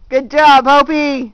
Good job, Hopi.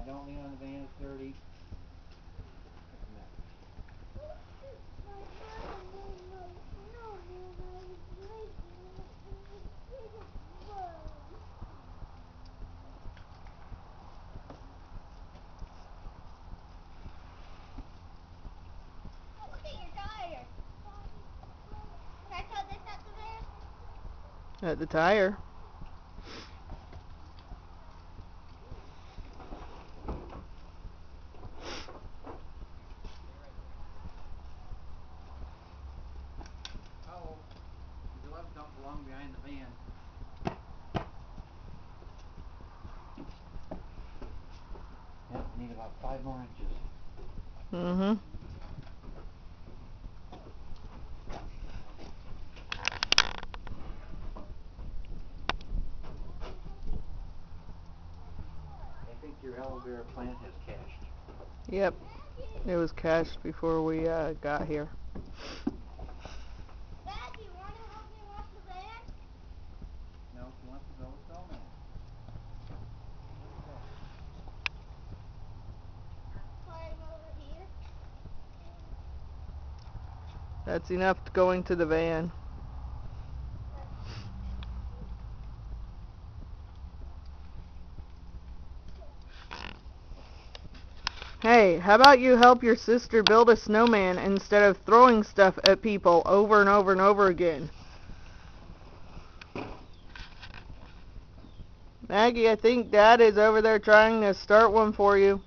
Don't lean on the van, it's dirty. Look at your tire. Can I tell this at the van? At the tire. Oh, the gloves don't belong behind the van. Yep, need about 5 more inches. Mm-hmm. I think your aloe vera plant has cashed. Yep. It was cashed before we got here. Dad, do you want to help me wash the van? No, she wants to go with Snowman. Climb over here. That's enough going to the van. Hey, how about you help your sister build a snowman instead of throwing stuff at people over and over and over again? Maggie, I think Dad is over there trying to start one for you.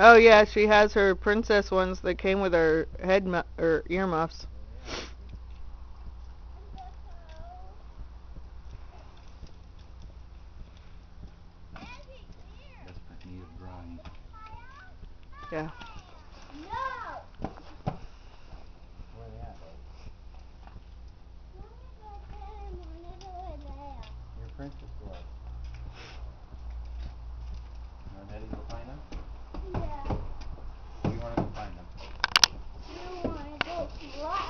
Oh yeah, she has her princess ones that came with her or earmuffs. That's what needed drying. Yeah. No! Where are they at, though? Your princess gloves. You want Eddie to go find them? Yeah. Or you want to go find them? You want to go fly.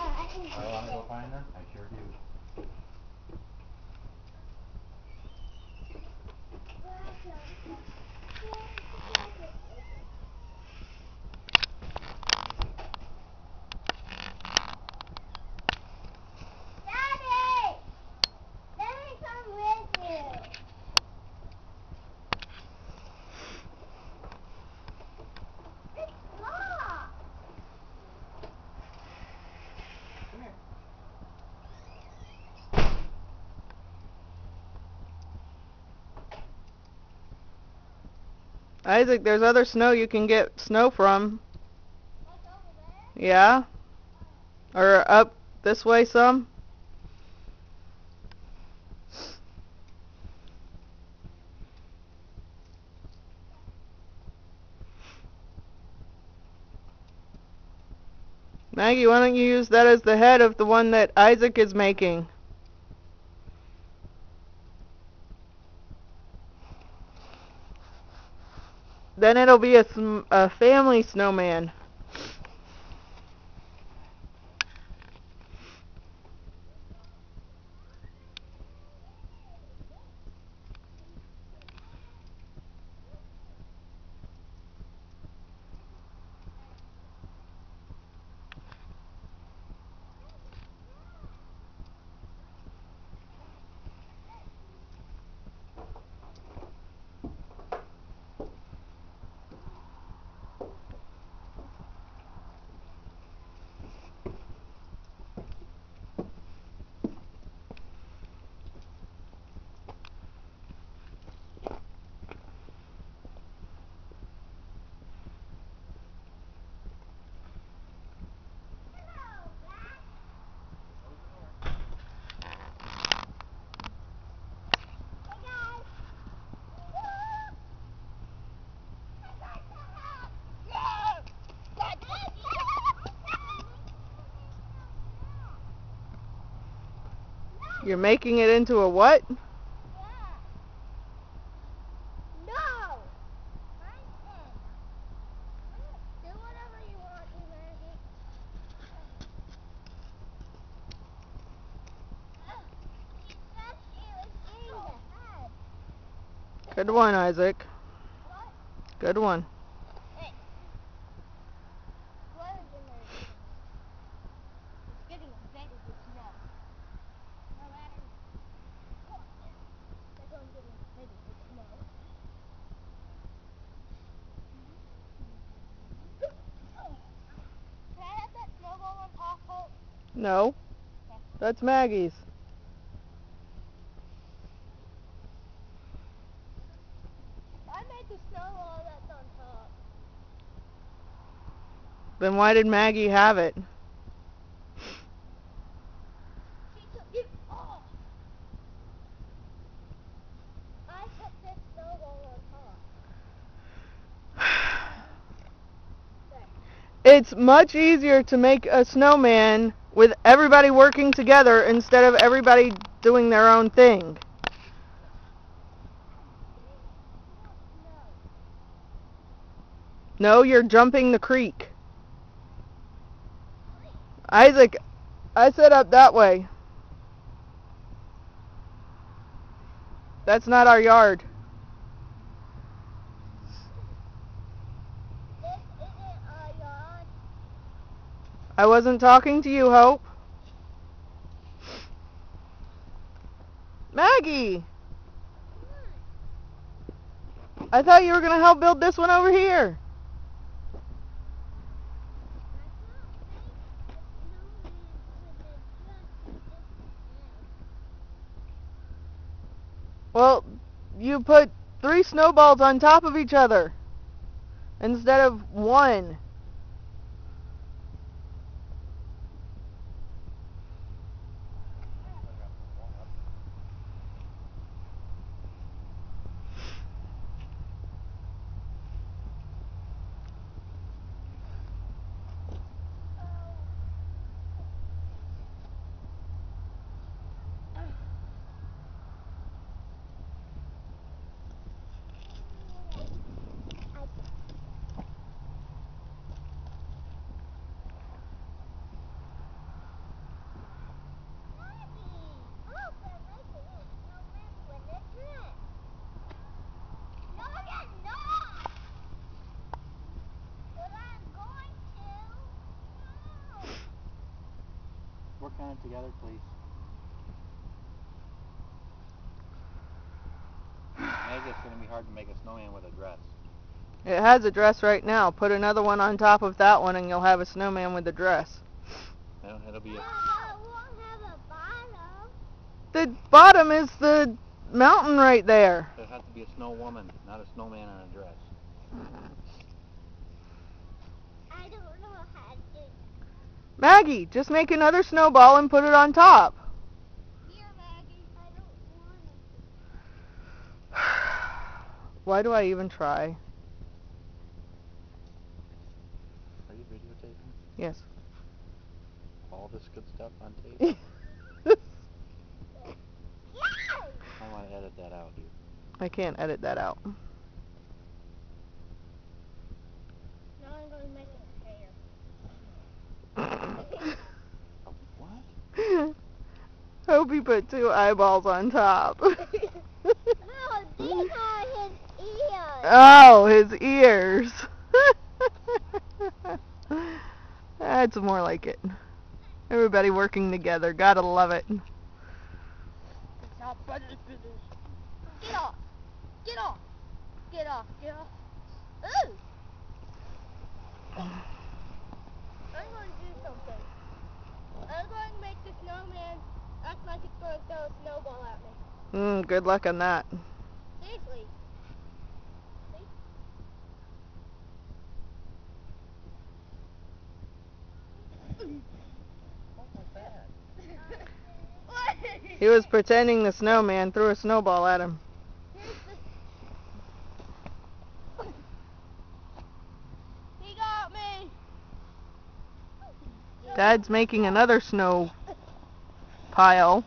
I want to go find them? I sure do. Daddy! Let me come with you. It's locked. Come here. Isaac, there's other snow you can get snow from. What's over there? Yeah? Or up this way some? Maggie, why don't you use that as the head of the one that Isaac is making? Then it'll be a family snowman. You're making it into a what? Yeah. No! Do whatever you want, you Maggie. She said she was getting the head. Good one, Isaac. What? Good one. Hey. What is in there? It's getting a bed of the snow. No matter what. They're going to get a bed of the snow. Can I have that snowball on top, Hope? No. Okay. That's Maggie's. I made the snowball that's on top. Then why did Maggie have it? She took it off. I put this snowball on top. There. It's much easier to make a snowman with everybody working together instead of everybody doing their own thing. No, you're jumping the creek. Isaac, I set up that way. That's not our yard. This isn't a yard. I wasn't talking to you, Hope. Maggie! I thought you were going to help build this one over here. Well, you put 3 snowballs on top of each other. instead of one. Work on it together, please. Maybe it's going to be hard to make a snowman with a dress. It has a dress right now. Put another one on top of that one and you'll have a snowman with a dress. It'll be a... It won't have a bottom. The bottom is the mountain right there. It has to be a snow woman, not a snowman in a dress. I don't know how to. Maggie, just make another snowball and put it on top. Here, Maggie. I don't want it. Why do I even try? Are you videotaping Yes. all this good stuff on tape? Yes! I want to edit that out, dude. I can't edit that out. Now I'm going to make a hair. What? Hope he put 2 eyeballs on top. No, these are his ears. Oh, his ears. That's more like it. Everybody working together. Gotta love it. Get off. Get off. Get off. Get off. Ooh. I'm going to do something. I'm going to make the snowman act like it's going to throw a snowball at me. Good luck on that. Seriously. What was that? He was pretending the snowman threw a snowball at him. He got me. Dad's making another snow pile.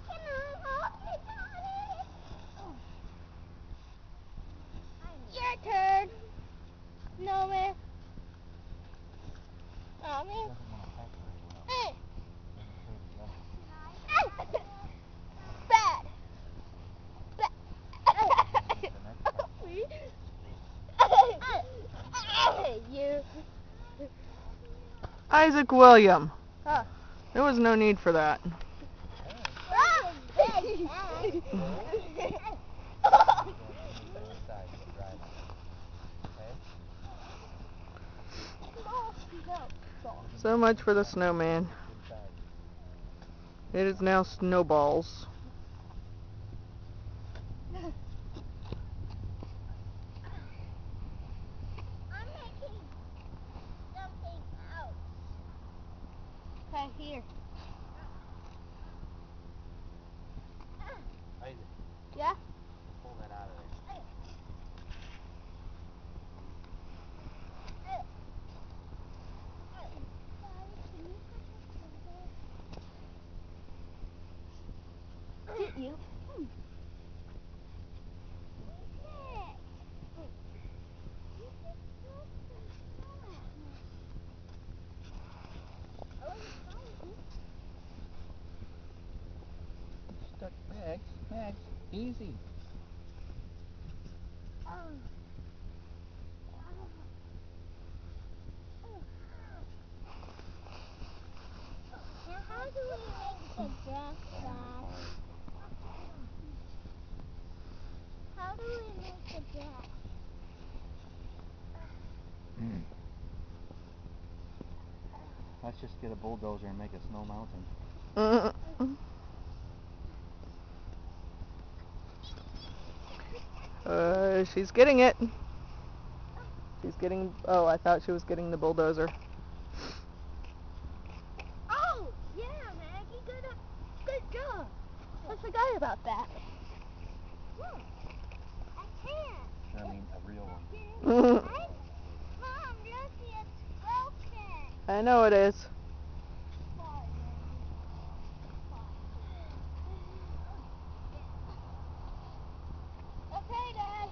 Can I help you, Daddy? Your turn. Snowman. Oh, man. Hey. Bad. You. Isaac William. Huh. There was no need for that. So much for the snowman. It is now snowballs. I'm making something else. Okay, here. Isaac, Yeah? pull that out of there. Did you? Stuck, Max, easy. Now how do we make the dress back? How do we make the dress? Let's just get a bulldozer and make a snow mountain. She's getting it. She's getting... Oh, I thought she was getting the bulldozer. Oh, yeah, Maggie, good job. I forgot about that. Look, a can. I mean, a real one. Mom, look, it's broken. I know it is. Okay, Dad.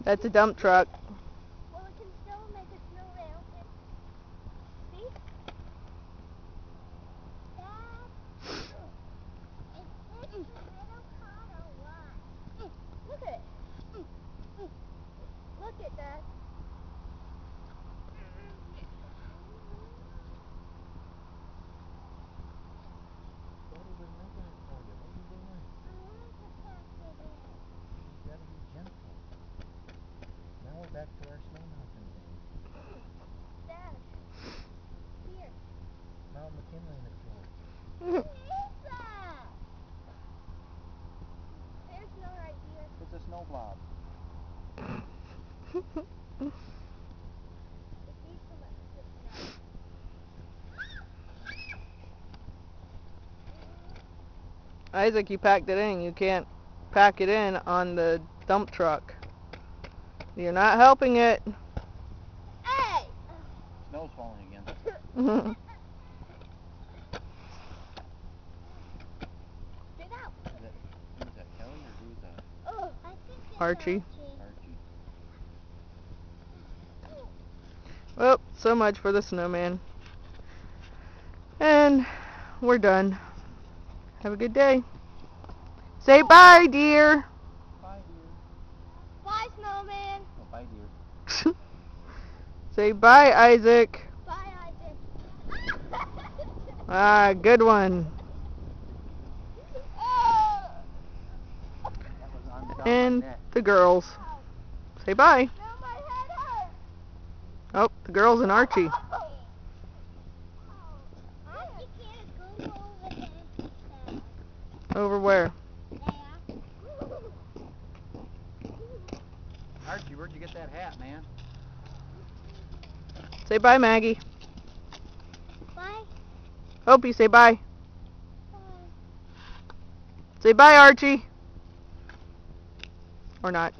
That's a dump truck. Well, it can still make a snowman, okay? See? Dad, is this the middle part or what? Look at it. Look at that. What are we making it for you? What are you doing? I want to pack it in. You gotta be gentle. Now we're back to our snow mountain thing. Dad, here. Mount McKinley, McGeorge. What is that? There's no right here. It's a snow blob. It needs so much snow. Isaac, you packed it in. You can't pack it in on the dump truck. You're not helping it. Hey! Snow's falling again. Get out. Who's that, Kelly or who's that? Oh, I think it's Archie. Archie. Well, so much for the snowman. And we're done. Have a good day. Say bye, dear. Bye, dear. Bye, Snowman. Oh, bye, dear. Say bye, Isaac. Bye, Isaac. Ah, good one. That was on down And my neck. the girls. Say bye. Now my head hurts. Oh, the girls and Archie. Archie can't go over there. Over where? Archie, where'd you get that hat, man? Say bye, Maggie. Bye. Hope you say bye. Bye. Say bye, Archie. Or not.